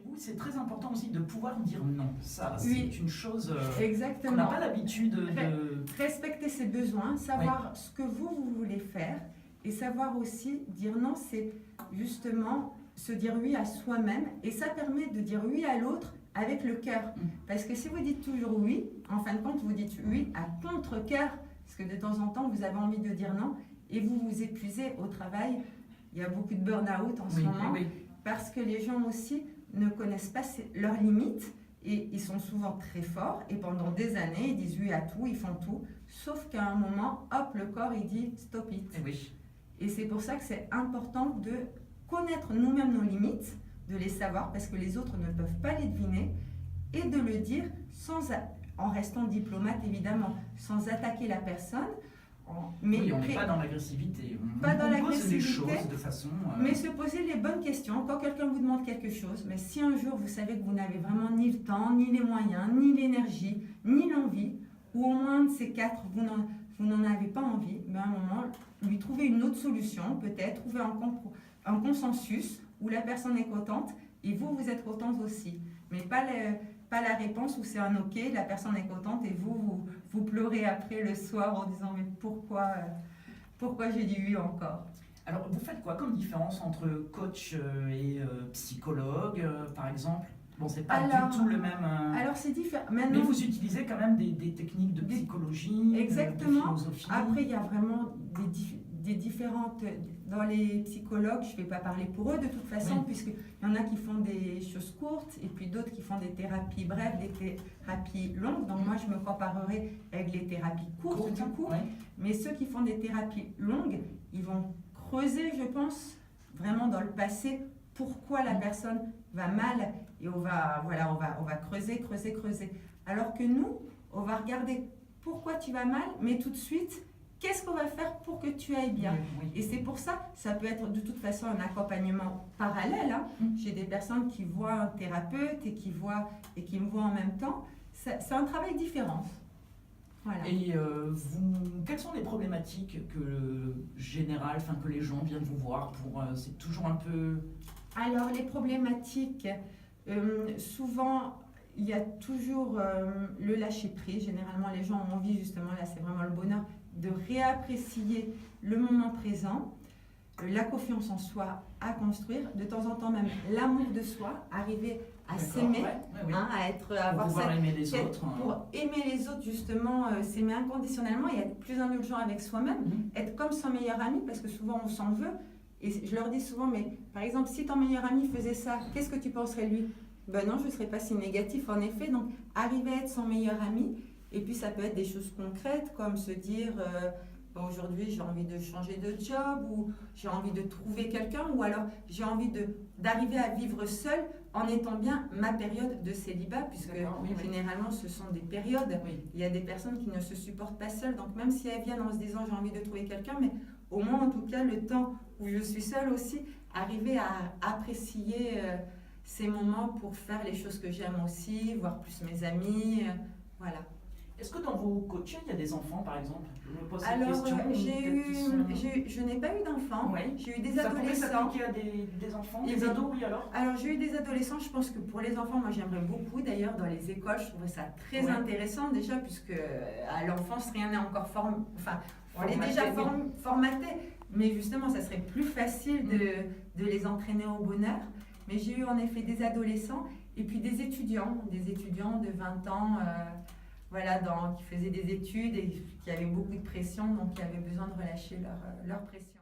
vous, c'est très important aussi de pouvoir dire non. Ça, Oui. c'est une chose qu'on Exactement. n'a pas l'habitude de... Respecter ses besoins, savoir ce que vous voulez faire et savoir aussi dire non, c'est justement se dire oui à soi-même et ça permet de dire oui à l'autre avec le cœur. Parce que si vous dites toujours oui, en fin de compte, vous dites oui à contre-cœur parce que de temps en temps, vous avez envie de dire non et vous vous épuisez au travail. Il y a beaucoup de burn-out en ce moment parce que les gens aussi ne connaissent pas leurs limites. Et ils sont souvent très forts et pendant des années, ils disent oui à tout, ils font tout. Sauf qu'à un moment, hop, le corps, il dit stop it. Et c'est pour ça que c'est important de connaître nous-mêmes nos limites, de les savoir parce que les autres ne peuvent pas les deviner et de le dire en restant diplomate évidemment, sans attaquer la personne. Mais on n'est pas dans l'agressivité. Pas dans l'agressivité. On pose les choses de façon... Mais se poser les bonnes questions. Quand quelqu'un vous demande quelque chose, mais si un jour vous savez que vous n'avez vraiment ni le temps, ni les moyens, ni l'énergie, ni l'envie, ou au moins de ces quatre, vous n'en avez pas envie, mais à un moment, lui trouver une autre solution, peut-être, trouver un consensus où la personne est contente et vous êtes contente aussi. Mais pas la réponse où c'est un ok, la personne est contente et vous pleurez après le soir en disant mais pourquoi j'ai dit oui encore. Alors vous faites quoi comme différence entre coach et psychologue par exemple? Bon, c'est pas du tout le même... Alors c'est différent. Mais vous utilisez quand même des techniques de psychologie, exactement. De philosophie. Après il y a vraiment des différentes... Dans les psychologues, je ne vais pas parler pour eux de toute façon, puisqu'il y en a qui font des choses courtes et puis d'autres qui font des thérapies brèves, des thérapies longues. Donc moi, je me comparerai avec les thérapies courtes du coup. Mais ceux qui font des thérapies longues, ils vont creuser, je pense, vraiment dans le passé, pourquoi la personne va mal. Et on va creuser. Alors que nous, on va regarder pourquoi tu vas mal, mais tout de suite... Qu'est-ce qu'on va faire pour que tu ailles bien? Et c'est pour ça, ça peut être de toute façon un accompagnement parallèle. J'ai des personnes qui voient un thérapeute et qui me voient en même temps. C'est un travail différent. Voilà. Et quelles sont les problématiques générales, que les gens viennent vous voir pour c'est toujours un peu... Alors les problématiques, souvent... Il y a toujours le lâcher-prise. Généralement, les gens ont envie, justement, là, c'est vraiment le bonheur, de réapprécier le moment présent, la confiance en soi à construire, de temps en temps même l'amour de soi, arriver à s'aimer, pouvoir aimer les autres. Pour aimer les autres, justement, s'aimer inconditionnellement et être plus indulgent avec soi-même, être comme son meilleur ami, parce que souvent on s'en veut. Et je leur dis souvent, mais par exemple, si ton meilleur ami faisait ça, qu'est-ce que tu penserais lui? Ben non, je ne serais pas si négatif en effet. Donc, arriver à être son meilleur ami. Et puis, ça peut être des choses concrètes comme se dire aujourd'hui, j'ai envie de changer de job ou j'ai envie de trouver quelqu'un ou alors j'ai envie d'arriver à vivre seule en étant bien ma période de célibat puisque généralement, ce sont des périodes. Il y a des personnes qui ne se supportent pas seules. Donc, même si elles viennent en se disant j'ai envie de trouver quelqu'un, mais au moins, en tout cas, le temps où je suis seule aussi, arriver à apprécier... ces moments pour faire les choses que j'aime aussi, voir plus mes amis, voilà. Est-ce que dans vos coachings, il y a des enfants, par exemple? Je me pose cette question. Je n'ai pas eu d'enfants, j'ai eu des adolescents. Ça pourrait s'appliquer à des enfants, des ados, oui alors? Alors j'ai eu des adolescents, je pense que pour les enfants, moi j'aimerais beaucoup, d'ailleurs dans les écoles, je trouverais ça très intéressant déjà, puisque à l'enfance, rien n'est encore on est déjà formaté, mais justement, ça serait plus facile de les entraîner au bonheur. Mais j'ai eu en effet des adolescents et puis des étudiants de 20 ans qui faisaient des études et qui avaient beaucoup de pression, donc qui avaient besoin de relâcher leur pression.